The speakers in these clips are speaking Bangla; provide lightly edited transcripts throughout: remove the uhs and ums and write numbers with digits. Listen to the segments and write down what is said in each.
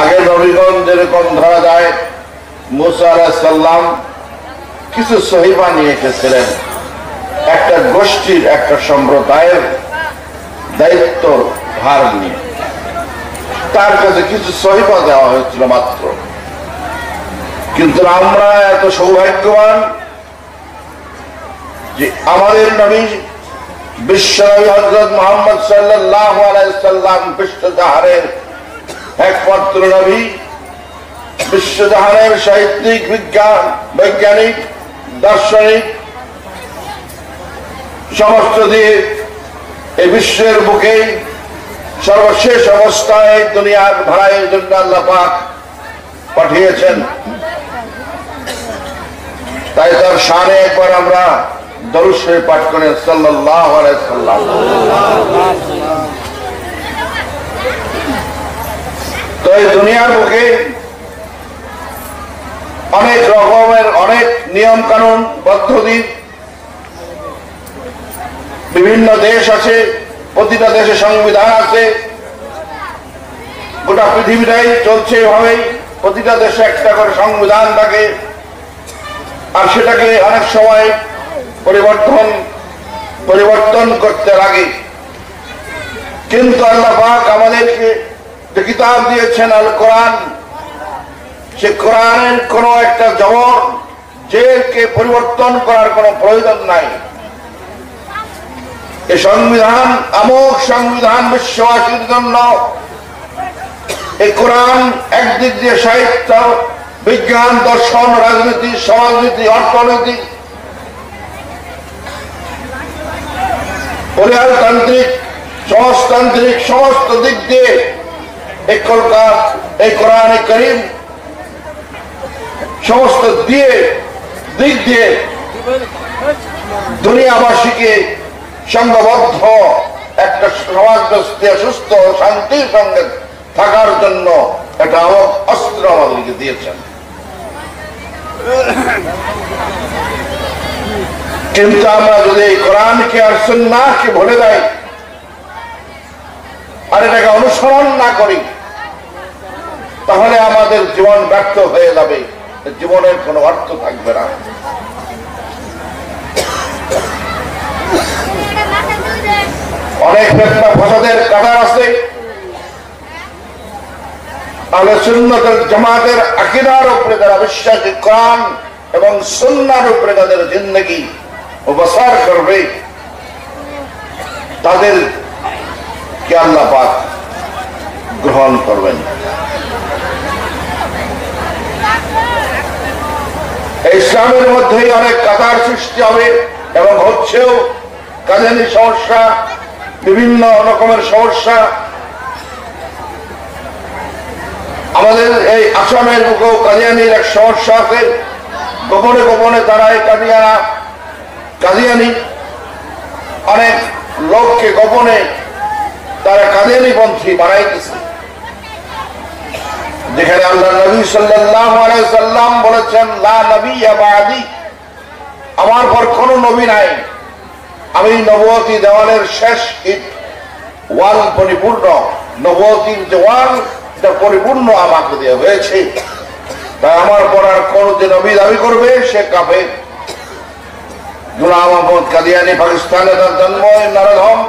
আগে নবীগণ যেরকম ধরা যায় মুসা আলাইহিস সালাম কিছু সহিফা নিয়ে এসেছিলেন, একটা গোষ্ঠীর একটা সম্প্রদায়ের দায়িত্ব ভার নিয়ে তার কাছে কিছু সহিফা দেওয়া হয়েছিল মাত্র। কিন্তু আমরা এত সৌভাগ্যবান যে আমাদের নবী বিশ্বনবী হযরত মুহাম্মদ সাল্লাল্লাহু আলাইহি সাল্লাম বিশ্বজাহানের একমাত্র নবী, বিশ্বজাহানের সাহিত্যিক, বৈজ্ঞানিক, দার্শনিক সমস্ত দিয়ে এই বিশ্বের বুকে সর্বশেষ অবস্থায় দুনিয়ার ভাড়াইয়ের জন্য আল্লাহ পাক পাঠিয়েছেন। তাই তার শানে একবার আমরা দরুদ শরীফ পাঠ করেন সাল্লাল্লাহু আলাইহি সাল্লাম। তো এই দুনিয়ার বুকে অনেক রকমের অনেক নিয়ম কানুন পদ্ধতি, বিভিন্ন দেশ আছে, প্রতিটা দেশে সংবিধান আছে, গোটা পৃথিবীটাই চলছে এভাবেই। প্রতিটা দেশে একটা করে সংবিধান থাকে, আর সেটাকে অনেক সময় পরিবর্তন করতে লাগে। কিন্তু আল্লাহ পাক আমাদেরকে যে কিতাব দিয়েছেন আল কোরআন, সে কোরআনের কোন একটা জবর জেরকে পরিবর্তন করার কোন প্রয়োজন নাই। এই সংবিধান আমোঘ সংবিধান বিশ্ববাসীর জন্য। এই কোরআন একদিক দিয়ে সাহিত্য, বিজ্ঞান, দর্শন, রাজনীতি, সমাজনীতি, অর্থনীতি, পরিবারতান্ত্রিক, সমাজতান্ত্রিক সমস্ত দিক দিয়ে এই কোরআনে কারীম সমস্ত দিক দিয়ে দুনিয়াবাসীকে সংঘবদ্ধ একটা সমাজ ব্যবস্থা সুস্থ শান্তির সঙ্গে থাকার জন্য একটা অস্ত্র আমাদেরকে দিয়েছেন। কিন্তু আমরা যদি এই কোরআনকে আর সুন্নাহকে ভুলে যাই আর এটাকে অনুসরণ না করি, তাহলে আমাদের জীবন ব্যর্থ হয়ে যাবে, জীবনের কোনো অর্থ থাকবে না। অনেক ফিতনা ফাসাদের কাঁটার আছে, আহলে সুন্নাত ওয়াল জামাতের আকীদার উপরে যারা বিশ্বাসী, কোরআন এবং সুন্নাহর উপরে তাদের জিন্দেগি ও বসর করবে, তাদের কে আল্লাহ পাক গ্রহণ করবেন। ইসলামের মধ্যেই অনেক কাতার সৃষ্টি হবে এবং হচ্ছেও। কাজেনি সমস্যা, বিভিন্ন রকমের সমস্যা আমাদের এই আসামের বুকেও কাদিয়ানির এক সমস্যা আছে। গোপনে গোপনে তারা এই কাদিয়ানি অনেক লোককে গোপনে তারা কাদিয়ানি পন্থী বানাইতেছে, যেখানে আল্লাহ নবী সাল্লাল্লাহু আলাইহি সাল্লাম বলেছেন, লা নবিয়্যা বা'দি, আমার পর কোন নবী নাই, আমি নবুয়তি দেওয়ালের শেষ ইট, ওয়াল পরিপূর্ণ, নবুয়তির যে ওয়াল এটা পরিপূর্ণ আমাকে দেওয়া হয়েছে। তাই আমার পর আর কোন যে নবী দাবি করবে সে কাফের। গোলাম আহমদ কাদিয়ানি পাকিস্তানে তার জন্ম, নারায়ণ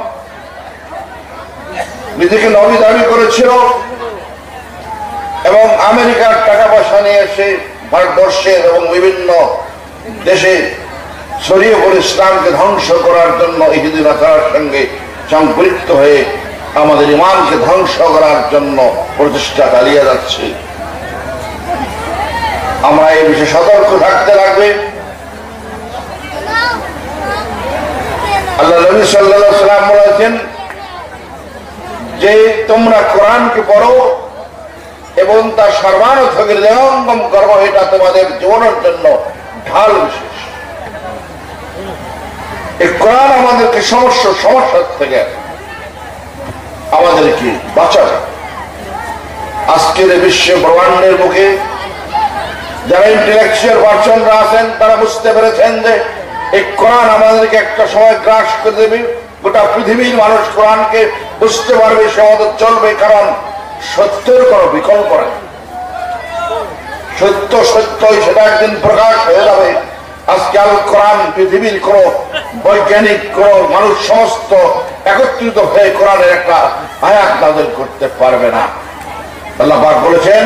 নিজেকে নবী দাবি করেছিল এবং আমেরিকার টাকা পয়সা নিয়ে এসে ভারতবর্ষের এবং বিভিন্ন দেশে ছড়িয়ে পড়ে ইসলামকে ধ্বংস করার জন্য ইহুদি নাসারার সঙ্গে সম্পৃক্ত হয়ে আমাদের ঈমানকে ধ্বংস করার জন্য প্রচেষ্টা চালিয়ে যাচ্ছে। আমরা এই বিষয়ে সতর্ক থাকতে লাগবে। আল্লাহ নবী সাল্লাল্লাহু আলাইহি ওয়াসাল্লাম বলেছেন যে তোমরা কোরআনকে পড়ো এবং তার সর্বানুভূতিকে হৃদয়ঙ্গম করো, এটা তোমাদের জীবনের জন্য ঢাল বিশেষ। এই কোরআন আমাদেরকে সমস্যার থেকে আমাদেরকে বাঁচাবে। আজকের বিশ্ব ব্রহ্মাণ্ডের মুখে যারা ইন্টেলেকচুয়াল পার্সনরা আছেন তারা বুঝতে পেরেছেন যে এই কোরআন আমাদেরকে একটা সময় গ্রাস করে দেবে। গোটা পৃথিবীর মানুষ কোরআনকে বুঝতে পারবে, সে আমাদের চলবে। কারণ সত্যের কোনো বিকল্প নাই। সত্য সত্যই, সেটা একদিন প্রকাশ হয়ে যাবে। আজকে আল কোরআন পৃথিবীর কোন বৈজ্ঞানিক কোন মানুষ সমস্ত একত্রিত হয়ে কোরআনের একটা আয়াত নাযিল করতে পারবে না। আল্লাহ পাক বলেছেন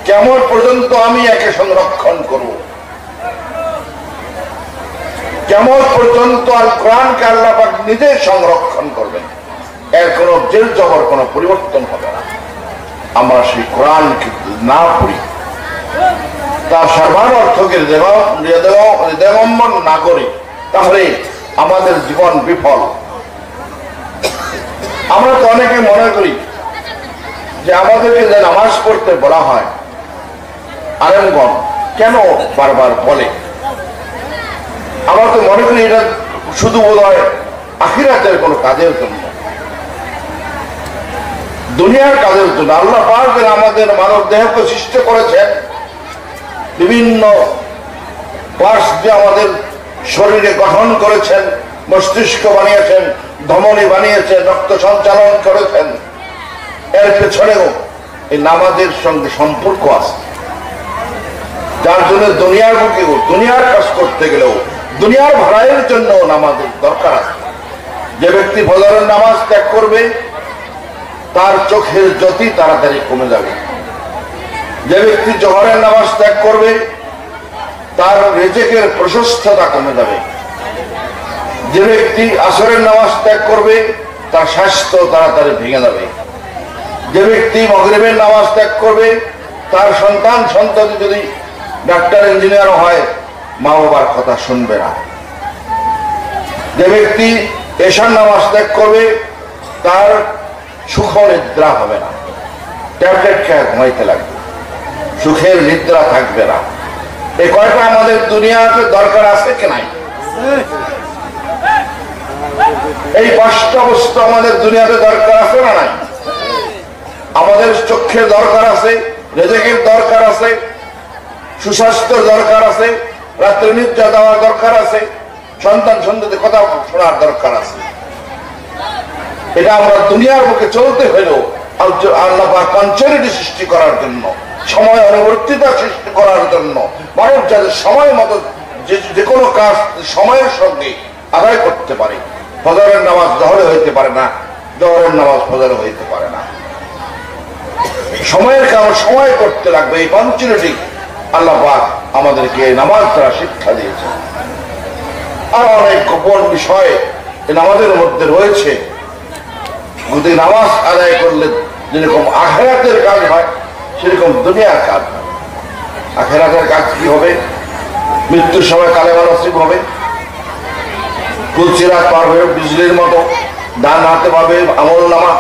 কিয়ামত পর্যন্ত আমি একে সংরক্ষণ করব। কিয়ামত পর্যন্ত আল কোরআনকে আল্লাহ পাক নিজে সংরক্ষণ করবেন, এর কোন জেল জবর কোন পরিবর্তন হবে না। আমরা সেই কোরআনকে না পড়ি, তার সর্বান অর্থকে হৃদয়ঙ্গম না করি, তাহলে আমাদের জীবন বিফল। আমরা তো অনেকে মনে করি যে আমাদেরকে যে নামাজ পড়তে বলা হয়, আলেমগণ কেন বারবার বলে, আমরা তো মনে করি এটা শুধু বোধ হয় আখিরাতের কোন কাজের জন্য, দুনিয়ার কাজের জন্য। আল্লাহ পাক আমাদের মানব দেহকে সৃষ্টি করেছেন, বিভিন্ন পার্টস দিয়ে আমাদের শরীরে গঠন করেছেন, মস্তিষ্ক বানিয়েছেন, ধমনী বানিয়েছেন, রক্ত সঞ্চালন করেছেন। এর পেছনেও এই নামাজের সঙ্গে সম্পর্ক আছে, যার জন্য দুনিয়ার বুকেও দুনিয়ার কাজ করতে গেলেও দুনিয়ার ভাড়াইয়ের জন্য নামাজের দরকার আছে। যে ব্যক্তি ফজরের নামাজ ত্যাগ করবে তার চোখের জ্যোতি তাড়াতাড়ি কমে যাবে। যে ব্যক্তি জোহরের নামাজ ত্যাগ করবে তার রিজিকের প্রশস্ততা কমে যাবে। যে ব্যক্তি আসরের নামাজ ত্যাগ করবে তার স্বাস্থ্য তাড়াতাড়ি ভেঙে যাবে। যে ব্যক্তি মাগরিবের নামাজ ত্যাগ করবে তার সন্তান সন্ততি যদি ডাক্তার ইঞ্জিনিয়ার হয় মা বাবার কথা শুনবে না। যে ব্যক্তি এশার নামাজ ত্যাগ করবে তার সুখ নিদ্রা হবে না, ট্যাবলেট খেয়ে ঘুমাইতে লাগবে, সুখের নিদ্রা থাকবে না। এই কয়টা আমাদের দুনিয়াতে দরকার আছে কি নাই? এই পাঁচটা বস্তু আমাদের দুনিয়াতে দরকার আছে না নাই? আমাদের চোখের দরকার আছে, রিজিকের দরকার আছে, সুস্বাস্থ্যের দরকার আছে, রাত্রে নিদ্রা দেওয়ার দরকার আছে, সন্তান সন্ততির কথা শোনার দরকার আছে। এটা আমরা দুনিয়ার মুখে চলতে হলেও আল্লাহ পাক পাঞ্চালিটি সৃষ্টি করার জন্য, সময় অনুবর্তিতা সৃষ্টি করার জন্য, মানুষ যাদের সময় মতো যে কোনো কাজ সময়ের সঙ্গে আদায় করতে পারে। ফজরের নামাজ জোহরে হইতে পারে না, জোহরের নামাজ ফজরে হইতে পারে না। সময়ের কারণ সময় করতে লাগবে, এই পাঞ্চালিটি আল্লাহ পাক আমাদেরকে নামাজ দ্বারা শিক্ষা দিয়েছে। আর অনেক গোপন বিষয় নামাজের মধ্যে রয়েছে। যদি নামাজ আদায় করলে যেরকম আখিরাতের কাজ হয় সেরকম দুনিয়ার কাজ হয়। আখিরাতের কাজ কি হবে? মৃত্যুর সময় কালেমা নসিব হবে, কুলসিরাত পার হয়ে বিজলির মতো ডান হাতে পাবে আমল নামা,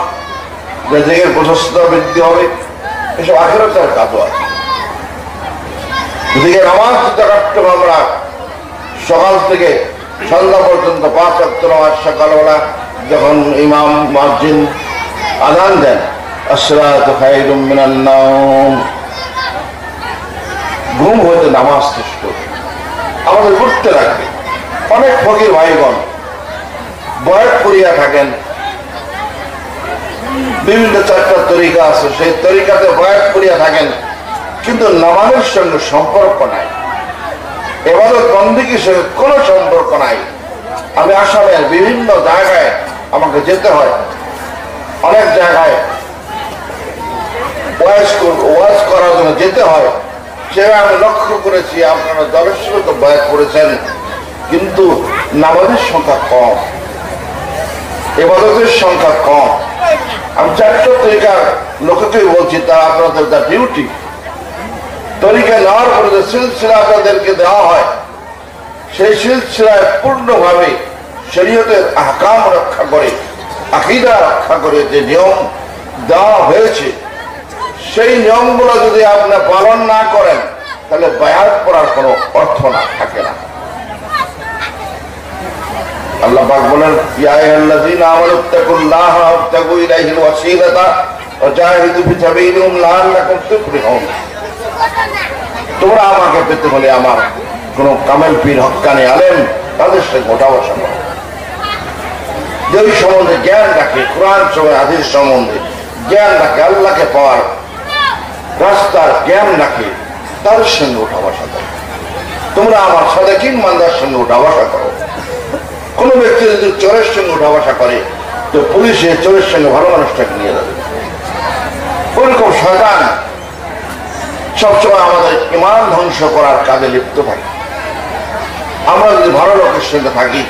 রিজিকের প্রশস্ততা বৃদ্ধি হবে। এসব আখিরাতের কাজও আছে। এদিকে নামাজ কাটতে আমরা সকাল থেকে সন্ধ্যা পর্যন্ত 5 ওয়াক্ত নামাজ, সকালবেলা যখন ইমাম মুয়াজ্জিন আযান দেন আসসালাতু খায়রুম মিনান নাওম, ঘুম হইতে নামাজ শ্রেষ্ঠ, আমাদের উঠতে লাগবে। অনেক ফকির ভাইগণ বয়াত করিয়া থাকেন, বিভিন্ন 4টা তরিকা আছে, সেই তরিকাতে বয়াত করিয়া থাকেন, কিন্তু নামাজের সঙ্গে সম্পর্ক নাই, ইবাদত বন্দেগীর সঙ্গে কোনো সম্পর্ক নাই। আমি আসামের বিভিন্ন জায়গায় আমাকে যেতে হয়, অনেক জায়গায় ওয়াজ করার জন্য যেতে হয়। সেটা আমি লক্ষ্য করেছি, আপনারা দলের তো বয়াত করেছেন, কিন্তু নামাজের সংখ্যা কম, ইবাদতের সংখ্যা কম। আমি 4টা তরিকার লোককেই বলছি, তা আপনাদের যা ডিউটি তরিকা নেওয়ার পরে যে সিলসিলা আপনাদেরকে দেওয়া হয়, সেই সিলসিলায় পূর্ণভাবে শরীয়তের আহকাম রক্ষা করে, আকীদা রক্ষা করে যে নিয়ম দেওয়া হয়েছে, সেই নিয়মগুলো যদি আপনি পালন না করেন তাহলে বায়াত করার কোনো অর্থ না থাকে না। আল্লাহ পাক বলেন ইয়া আইয়ুহাল্লাযীনা আমানুত্তাকুল্লাহা ওয়াবতাগু ইলাইহিল ওয়াসীলাতা ওয়া জাহিদু ফি সাবিলিহি লাআল্লাকুম তুফলিহুন। তোমরা আমাকে পেতে হলে আমার কোন কামেল পীর হক্কানি আলেম তাদের সাথে ওঠা বসা করো, যে ওই সম্বন্ধে জ্ঞান রাখে, কোরআন সহ হাদিস সম্বন্ধে জ্ঞান রাখে, আল্লাহকে পাওয়ার রাস্তার জ্ঞান রাখে, তাদের সঙ্গে ওঠা বসা করো। তোমরা আমার সাদেকিন বান্দার সঙ্গে ওঠা বসা করো। কোন ব্যক্তি যদি চোরের সঙ্গে উঠা বসা করে তো পুলিশে চোরের সঙ্গে ভালো মানুষটাকে নিয়ে যাবে। ওরকম শয়তান সবসময় আমাদের ঈমান ধ্বংস করার কাজে লিপ্ত থাকে। আমরা যদি ভালো লোকের সঙ্গে থাকি,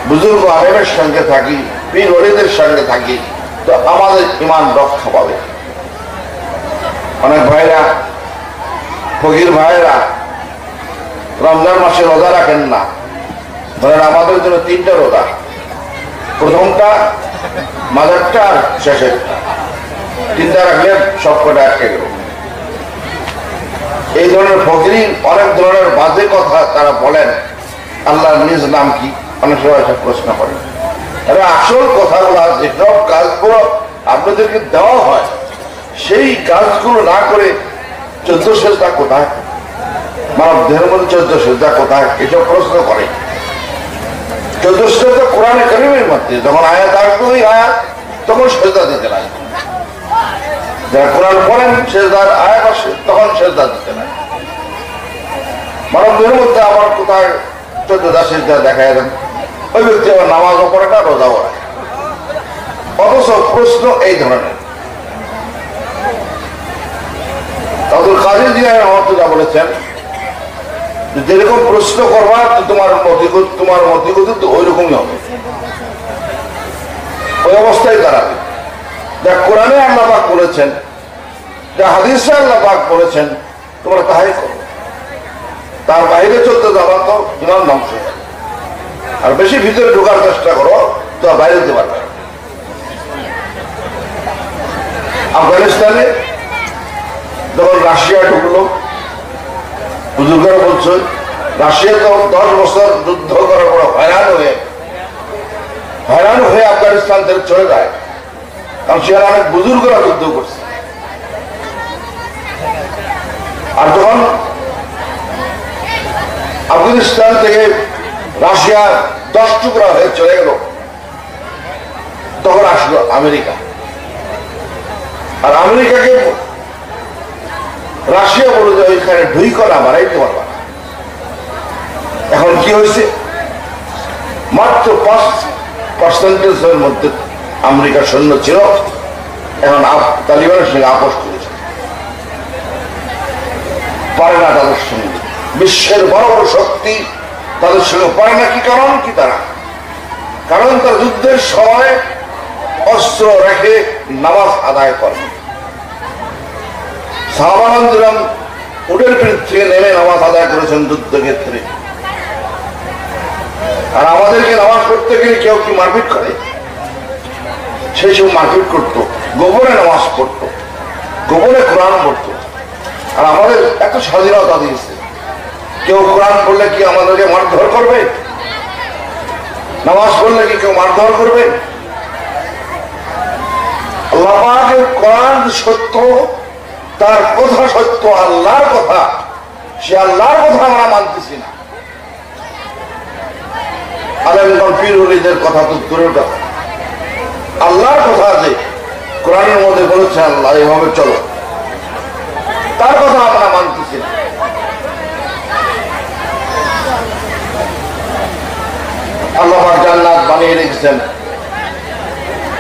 বুজুর্গ আলেমের সঙ্গে থাকি, পীর ওলিদের সঙ্গে থাকি, তো আমাদের ঈমান রক্ষা পাবে। অনেক ভাইরা, ফকির ভাইরা রমজান মাসে রোজা রাখেন না, ধরেন আমাদের জন্য 3টা রোজা, প্রথমটা, মাঝেরটা আর শেষেরটা। 3টা রাখলে সব কটা আটকে গেল। এই ধরনের ফকির অনেক ধরনের বাজে কথা তারা বলেন। আল্লাহর নিজ নাম কি? অনেক সময় প্রশ্ন করেন। আসল কথাগুলো, যেসব কাজগুলো আপনাদেরকে দেওয়া হয় সেই কাজগুলো না করে 14 সেজদা কোথায়, মানব দেহের মধ্যে 14 সেজদা কোথায়, এসব প্রশ্ন করে। 14 সেজদা কোরআনে কারীমের মধ্যে, যখন আয়াত আসবে ওই আয়াত তখন সেজদা দিতে লাগে। যারা কোরআন পড়েন সেজদার আয়াত আসে তখন সেজদা দিতে লাগে। মানব দেহের মধ্যে আবার কোথায় 14টা সেজদা দেখা যাবে, ওই ব্যক্তি আবার নামাজও পড়ে না, রোজাও রাখে। অথচ প্রশ্ন এই ধরনের। আব্দুল কাদের জিলানী রাহমাতুল্লাহ বলেছেন, যেরকম প্রশ্ন করবা তোমার মতিগতি তো ওই রকমই হবে, ওই অবস্থায় দাঁড়াবে। যা কোরআনে আল্লাহ পাক বলেছেন, যা হাদিসে আল্লাহ পাক বলেছেন, তোমরা তাহাই করো। তার বাইরে চলতে যাবা তো ঈমান ধ্বংস হয়ে যাবে। আর বেশি ভিতরে ঢোকার চেষ্টা করো তো বাইরে যেতে পারবে। আফগানিস্তানে যখন রাশিয়া ঢুকলো, বুজুর্গরা বলছে রাশিয়া তো 10 বছর যুদ্ধ করার পর হয়রান হয়ে আফগানিস্তান থেকে চলে যায়, কারণ সেখানে অনেক বুজুর্গরা যুদ্ধ করছে। আর যখন আফগানিস্তান থেকে রাশিয়া 10 টুকরা হয়ে চলে গেল, তখন আসলো আমেরিকা। আর আমেরিকাকে রাশিয়া বলে যে ওইখানে ঢুইকণা বাড়াইতে পারবা না। এখন কি হয়েছে, মাত্র 5% মধ্যে আমেরিকার সৈন্য ছিল, এখন তালিবানের সঙ্গে আপোষ করেছে, পারে না তাদের সঙ্গে। বিশ্বের বড় বড় শক্তি তাদের সঙ্গে পারে না। কি কারণ? কি তারা কারণ তার যুদ্ধের সময় অস্ত্র রেখে নামাজ আদায় করে। সাহাবাহাম উটের পিঠ থেকে নেমে নামাজ আদায় করেছেন যুদ্ধক্ষেত্রে। আর আমাদেরকে নামাজ পড়তে গেলে কেউ কি মারপিট করে? সেই সব মারপিট করতো, গোপনে নামাজ পড়তো, গোপনে কোরআন পড়তো। আর আমাদের এত স্বাধীনতা দিয়েছে, কেউ কোরআন পড়লে কি আমাদেরকে মারধর করবে? নামাজ পড়লে কি কেউ মারধর করবে? আল্লাহ পাকের কোরআন সত্য, তার কথা সত্য, আল্লাহর কথা, সে আল্লাহর কথা আমরা মানতেছি না। আলেমগণ পীর ওলিদের কথা তো দূরের কথা, আল্লাহর কথা আছে, কোরআনের মধ্যে বলেছে আল্লাহ এভাবে চলো, তার কথা আমরা মানতেছি না। আল্লাহ পাক জান্নাত বানিয়ে রেখেছেন,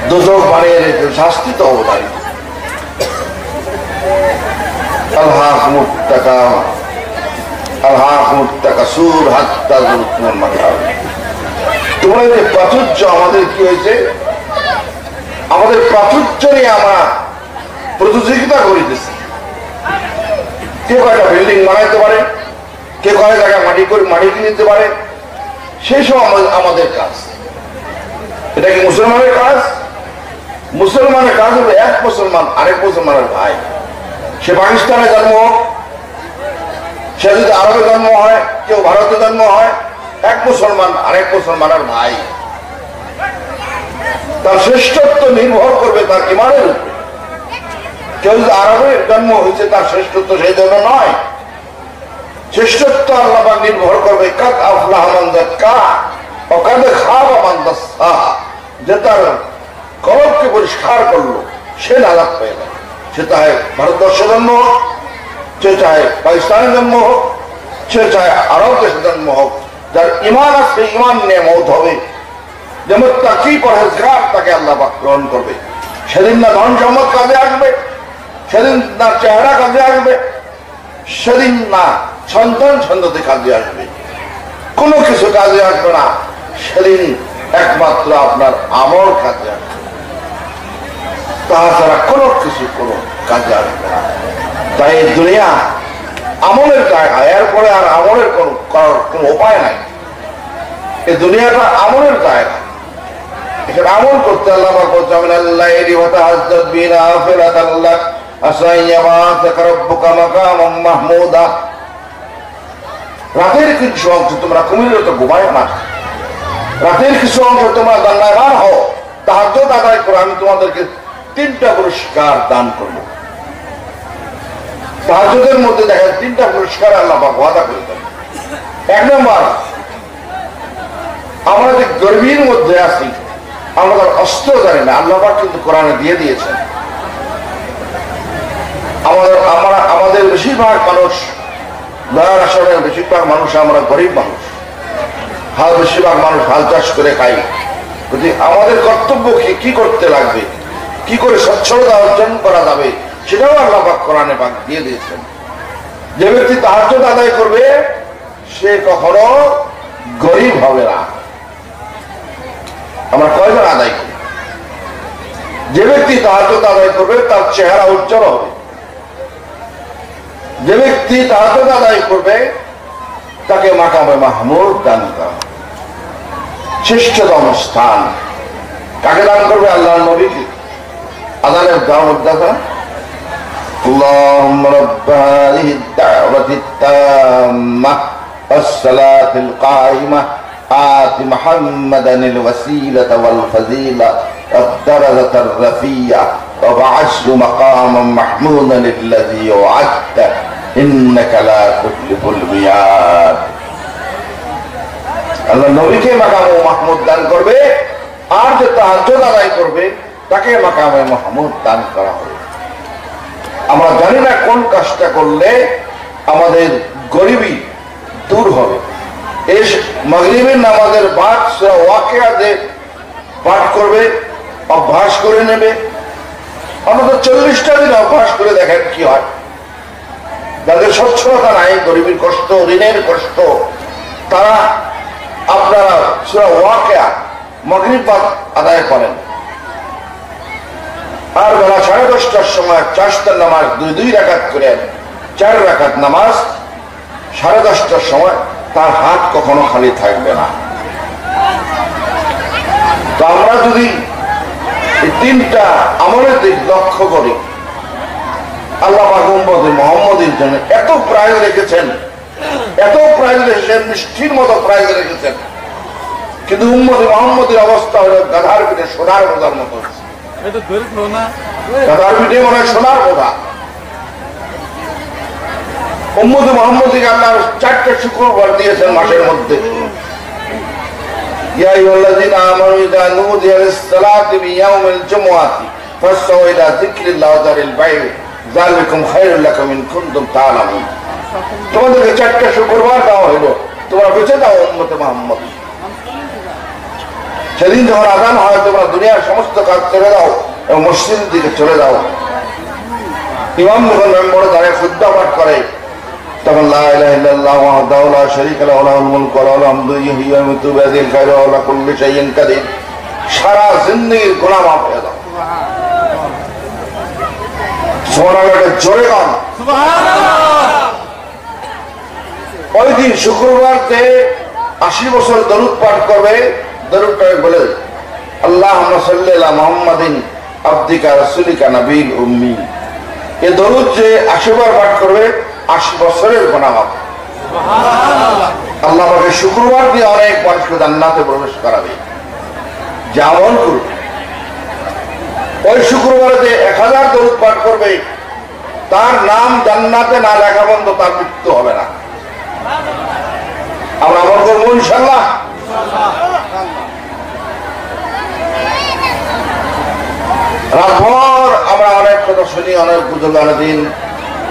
দোজখ বানিয়ে রেখেছেন, শাস্তি তো অবদায়। আলহাকুমুত তাকাসুর আলহাকুমুত তাকাসুর হাত্তা যুরতুমুল মাকাবির। তোমরা যে প্রাচুর্য, আমাদের কি হয়েছে, আমাদের প্রাচুর্য নিয়ে আমরা প্রতিযোগিতা করিতেছি। কে কয়টা বিল্ডিং বানাইতে পারে, কে কয় জায়গায় মাটি কিনে নিতে পারে, সেই সব আমাদের কাজ। এটা কি মুসলমানের কাজ? মুসলমানের কাজ হলো এক মুসলমান আরেক মুসলমানের ভাই। সে পাকিস্তানে জন্ম হোক, সে যদি আরবে জন্ম হয়, কেউ ভারতে জন্ম হয়, এক মুসলমান আরেক মুসলমানের ভাই। তার শ্রেষ্ঠত্ব নির্ভর করবে তার ঈমানের উপরে। কেউ যদি আরবে জন্ম হয়েছে, তার শ্রেষ্ঠত্ব সেই জন্য নয়। শ্রেষ্ঠত্ব আল্লাহ পাক নির্ভর করবে কাদ আফলাহা মান যাক্কাহা ওয়া কাদ খাবা মান দাসসাহা, যে তার কলবকে পরিষ্কার করলো সে নাজাত পেয়ে যায়। সে চাহে ভারতবর্ষে জন্ম হোক, সে চাহে পাকিস্তানে জন্ম হোক, সে চাহে আরব দেশে জন্ম হোক, যার ইমান আছে ইমান নিয়ে মৌত হবে, যে মুত্তাকি পরহেজগার তাকে আল্লাহ পাক গ্রহণ করবে। সেদিন না ধন সম্পদ কাজে আসবে, সেদিন না চেহারা কাজে আসবে, সেদিন না সন্তান সন্ততি কাজে আসবে, কোনো কিছু কাজে আসবে না। সেদিন একমাত্র আপনার আমল কাজে আসবে, তাছাড়া কোনো কিছু কোনো কাজে আসবে না। তাই দুনিয়া আমলের জায়গা, এরপরে আর আমলের কোনো উপায় নাই। এই দুনিয়াটা আমলের জায়গা, এখানে আমল করতে আল্লাহ বলছে মিনাল্লাইলি ওয়া তাহাজ্জাদ বিহি নাফিলাতান লাক আসা ইয়াবাতাকা রাব্বুকা মাকামান মাহমুদা। রাতের কিছু অংশ তোমরা কুমিরের তো ঘুমায় না, রাতের কিছু অংশ তোমরা দান্নায়মান হও, তাহাজ্জুদ আদায় করো, আমি তোমাদেরকে 3টা পুরস্কার দান করবো। তাহাজ্জুদের মধ্যে দেখেন 3টা পুরস্কার আল্লাহ পাক ওয়াদা করে দেন। 1 নম্বর, আমরা যে গর্ভীর মধ্যে আছি, আমরা অস্ত্র জানি না, আল্লাহ পাক কিন্তু কোরআনে দিয়ে দিয়েছেন। আমাদের বেশিরভাগ মানুষ, দয়ার আসনের বেশিরভাগ মানুষ আমরা গরিব মানুষ, বেশিরভাগ মানুষ হাল চাষ করে খাই। যদি আমাদের কর্তব্য কি করতে লাগবে, কি করে স্বচ্ছলতা অর্জন করা যাবে, সেটাও আল্লাহ পাক কোরআনে পাক দিয়ে দিয়েছেন। যে ব্যক্তি তাহাজ্জুদ আদায় করবে সে কখনো গরিব হবে না। আমরা কয়জন আদায় করি? যে ব্যক্তি তাহাজ্জুদ আদায় করবে তার চেহারা উজ্জ্বল হবে। যে ব্যক্তি তাহাজ্জুদ আদায় করবে তাকে মাকামে মাহমুদ দান করা, শ্রেষ্ঠতম স্থান। কাকে দান করবে? আল্লাহর নবীকে। আযানের দাওয়াত দাতা, اللهم رب هذه الدعوة التامة والصلاة القائمة آت محمدا الوسيلة والفضيلة والدرجة الرفيعة وابعثه مقاما محمودا الذي وعدته إنك لا تخلف الميعاد। আল্লাহ নবীকে মাকামে মাহমুদ দান করবে, আর যে তাহাজ্জুদ আদায় করবে তাকে মাকামে মাহমুদ দান করা হবে। আমরা জানি না কোন কাজটা করলে আমাদের গরিবী দূর হবে। এই মাগরিবের নামাজের বাদ সূরা ওয়াকিয়া যে পাঠ করবে, অভ্যাস করে নেবে, অন্তত 40টা দিন অভ্যাস করে দেখেন কি হয়। যাদের স্বচ্ছলতা নাই, গরিবের কষ্ট, ঋণের কষ্ট, তারা আপনারা সূরা ওয়াকিয়া মাগরিব আদায় করেন, আর বেলা 10:30টার সময় চারটার নামাজ 2 রাকাত করে 4 রাকাত নামাজ 10:30টার সময়, তার হাত কখনো খালি থাকবে না। তো আমরা যদি এই 3টা আমলের দিক লক্ষ্য করি, আল্লাহ পাক উম্মতে মুহাম্মদের জন্য এত প্রাইজ রেখেছেন, এত প্রাইজ রেখেছেন, মিষ্টির মতো প্রাইজ রেখেছেন, কিন্তু উম্মতে মুহাম্মদের অবস্থা হলো গাধার পিঠে সোনার বোঝার মতো। গাধার পিঠে মনে হয় সোনার বোঝা। উম্মতে মুহাম্মদকে আল্লাহ 4টা শুক্রবার দিয়েছেন মাসের মধ্যে। ইয়া আইয়ুহাল্লাযীনা আমানু ইযা নুদিয়া লিস-সালাতি মিন ইয়াউমিল জুমআতি ফাসআউ ইলা যিকরিল্লাহি ওয়া যারিল বাই'আ যালিকুম খায়রুল লাকুম ইন কুনতুম তা'লামুন। তোমাদেরকে 4টা শুক্রবার দেওয়া হলো, তোমরা বেঁচে যাও উম্মতে মুহাম্মদ। সেদিন যখন আযান হয় তোমরা দুনিয়ার সমস্ত কাজ ছেড়ে দাও এবং মসজিদের দিকে চলে যাও। ইমাম যখন মেম্বরে দাঁড়িয়ে খুতবা পাঠ করে তখন লা ইলাহা ইল্লাল্লাহু ওয়াহদাহু লা শারীকা লাহু লাহুল মুলকু ওয়া লাহুল হামদু ইহয়ি ওয়া ইউমীতু বিয়াদিহিল খায়রু ওয়া আলা কুল্লি শাইইন কাদির। সারা জিন্দেগীর গুনাহ মাফ হয়ে যাও। সুবহানাল্লাহ, জোরে গান সুবহানাল্লাহ। ওই দিন শুক্রবারতে 80 বছর দরুদ পাঠ করবে। দরুদটা বলে আল্লাহুম্মা সাল্লি আলা মুহাম্মাদিন আবদিকা রাসূলিকা নবিয়্যিল উম্মি। এই দরুদ যে 80 বার পাঠ করবে 80 বছরের গুনাহ মাফ। সুবহানাল্লাহ। আল্লাহ পাক শুক্রবার দিয়ে অনেক মানুষকে জান্নাতে প্রবেশ করাবে। যেমন করবে ওই শুক্রবারে যে 1000 দরুদ পাঠ করবে তার নাম জান্নাতে না লেখা বন্ধ, তার মৃত্যু হবে না। আমরা আমল করবো ইনশাআল্লাহ। রাতভর কথা শুনি, অনেক বুজুর্গানদিন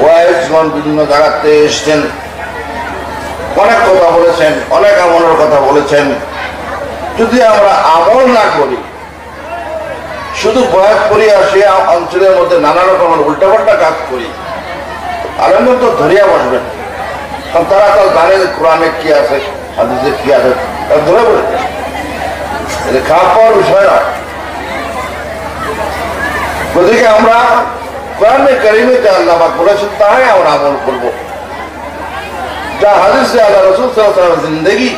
ওয়াইজগণ বিভিন্ন জায়গাতে এসছেন, অনেক কথা বলেছেন, অনেক আমলের কথা বলেছেন। যদি আমরা আমল না করি, শুধু বয়াত করি আর সে অঞ্চলের মধ্যে নানা রকমের উল্টাপাল্টা কাজ করি, আলেমগণ তো ধরিয়া বসবেন। কারণ তারা তো জানে যে কোরআনে কি আছে, হাদিসে কি আছে, তারা ধরে বলবে। এটা খারাপ পাওয়ার বিষয় না। গতিকে আমরা কোরআনে কারিমে যা আল্লাহ পাক বলেছেন তাই আমরা আমল করবো। যা হাদিসে আল্লাহ রাসূল সাল্লাল্লাহু আলাইহি ওয়াসাল্লাম জিন্দেগি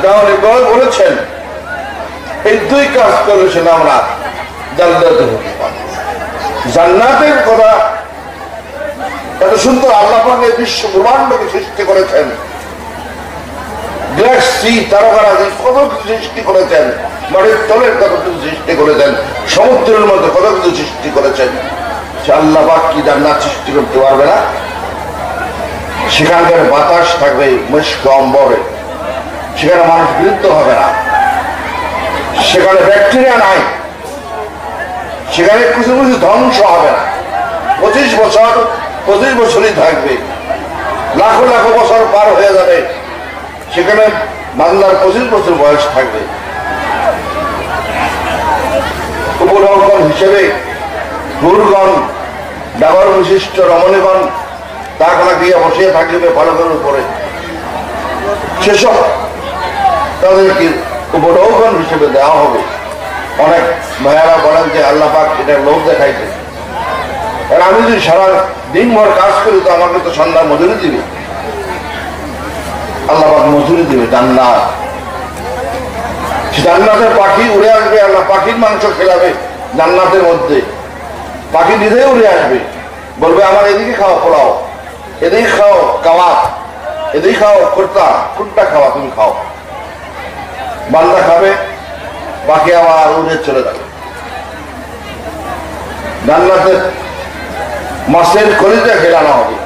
দাওয়ানি বলেছেন, এই দুই কাজ করেছেন আমরা জান্নাতে হতে পারবো। জান্নাতের কথা এত সুন্দর আল্লাহ পাক এই বিশ্ব ব্রহ্মাণ্ডকে সৃষ্টি করেছেন, গ্যালাক্সি তারকারাজি কত কিছু সৃষ্টি করেছেন, মাটির তলের কত কিছু সৃষ্টি করেছেন, সমুদ্রের মধ্যে কত কিছু সৃষ্টি করেছেন। সে আল্লাহ পাক কি জান্নাত সৃষ্টি করতে পারবে না? সেখানকার বাতাস থাকবে মিষ্ক অম্বরে, সেখানে মানুষ বিরুদ্ধ হবে না, সেখানে ব্যাকটেরিয়া নাই, সেখানে কিছু কিছু ধ্বংস হবে না। 25 বছর 25 বছরই থাকবে, লাখো লাখো বছর পার হয়ে যাবে, সেখানে বাংলার 25 বছর বয়স থাকবে। উপনগর হিসেবে হুরগণ, ডাগর বিশিষ্ট রমণীগণ তাকলা দিয়ে বসিয়ে থাকবে পালকের উপরে, সেসব তাদেরকে উপনগর হিসেবে দেওয়া হবে। অনেক ভাইয়ারা বলেন যে আল্লাহ পাক এটা লোক দেখাইছে, আর আমি যদি সারা দিন ভর কাজ করি তো আমাকে তো সন্ধ্যা মজুরি দিবে, আল্লাহ পাক মজুরি দিবে। জান্নাত, জান্নাতের পাখি উড়ে আসবে, আল্লাহ পাখির মাংস খেলাবে জান্নাতের মধ্যে। পাখি নিজে উড়ে আসবে, বলবে আমার এদিকে খাও পোলাও, এদিকে খাও কাবাব, এদিকে খাও কুর্তা, কোনটা খাওয়া তুমি খাও। বান্দা খাবে, পাখি আবার উড়ে চলে যাবে। জান্নাতের মাছের কলিজা খেলানো হবে,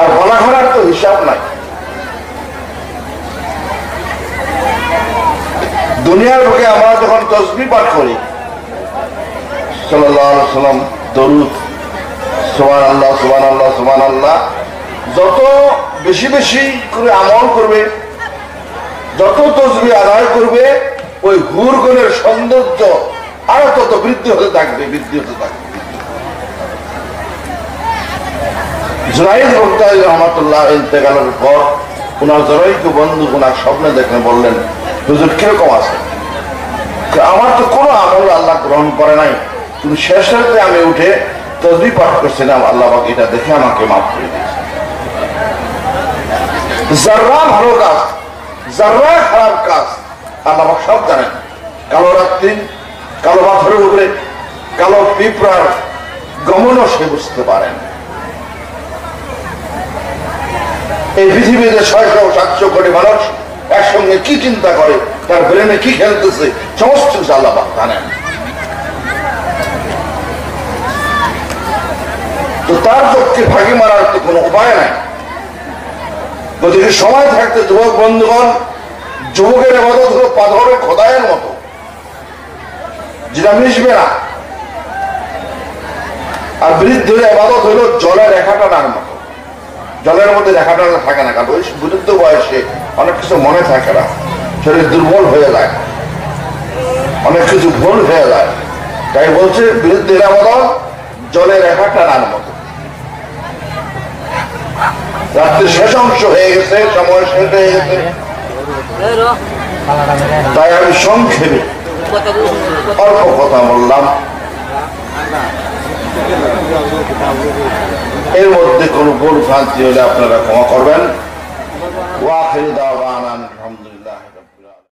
আর বলাখানার তো হিসাব নাই। দুনিয়ার বুকে আমরা যখন তসবিহ পাঠ করি, সাল্লাল্লাহু আলাইহি ওয়াসাল্লাম দরুদ, সুবহানাল্লাহ সুবহানাল্লাহ সুবহানাল্লাহ, যত বেশি বেশি করে আমল করবে, যত তসবিহ আদায় করবে, ওই হুরগণের সৌন্দর্য আরো তত বৃদ্ধি হতে থাকবে, বৃদ্ধি হতে থাকবে। জুনাইদ বক্তাই রহমাতুল্লাহ ইন্তেকালের পর ওনার জনৈক বন্ধু ওনার স্বপ্নে দেখে বললেন, হুজুর কিরকম আছে? আমার তো কোনো আমল আল্লাহ গ্রহণ করে নাই, কিন্তু শেষ রাতে আমি উঠে তসবিহ পাঠ করছিলাম, আল্লাহ পাক এটা দেখে আমাকে মাফ করে দিয়েছে। যারা ভালো কাজ, যারা খারাপ কাজ, আল্লাহ পাক সব জানেন। কালো রাত্রি, কালো পাথরের উপরে কালো পিঁপড়ার গমনও সে বুঝতে পারেন। এই পৃথিবীতে 600-700 কোটি মানুষ একসঙ্গে কি চিন্তা করে, তার ব্রেনে কি খেলতেছে, সমস্ত কিছু আল্লাহ পাক জানেন। তো তার পক্ষে ফাঁকি মারার তো কোনো উপায় নাই। গতিকে সময় থাকতে যুবক বন্ধুগণ, যুবকের ইবাদত হলো পাথরের খোদাইয়ের মতো, যেটা মিশবে না। আর বৃদ্ধের ইবাদত হলো জলের রেখা টানার মতো, জলের মধ্যে রেখা টানা থাকে না, কারণ ওই বৃদ্ধ বয়সে অনেক কিছু মনে থাকে না, শরীর দুর্বল হয়ে যায়, অনেক কিছু ভুল হয়ে যায়। তাই বলছে বৃদ্ধের ইবাদত জলের রেখা টানার মতো। রাত্রির শেষ অংশ হয়ে গেছে, সময় শেষ হয়ে গেছে, তাই আমি সংক্ষেপে অল্প কথা বললাম। এর মধ্যে কোনো ভুল ভ্রান্তি হলে আপনারা ক্ষমা করবেন। ওয়াখির দাওয়া।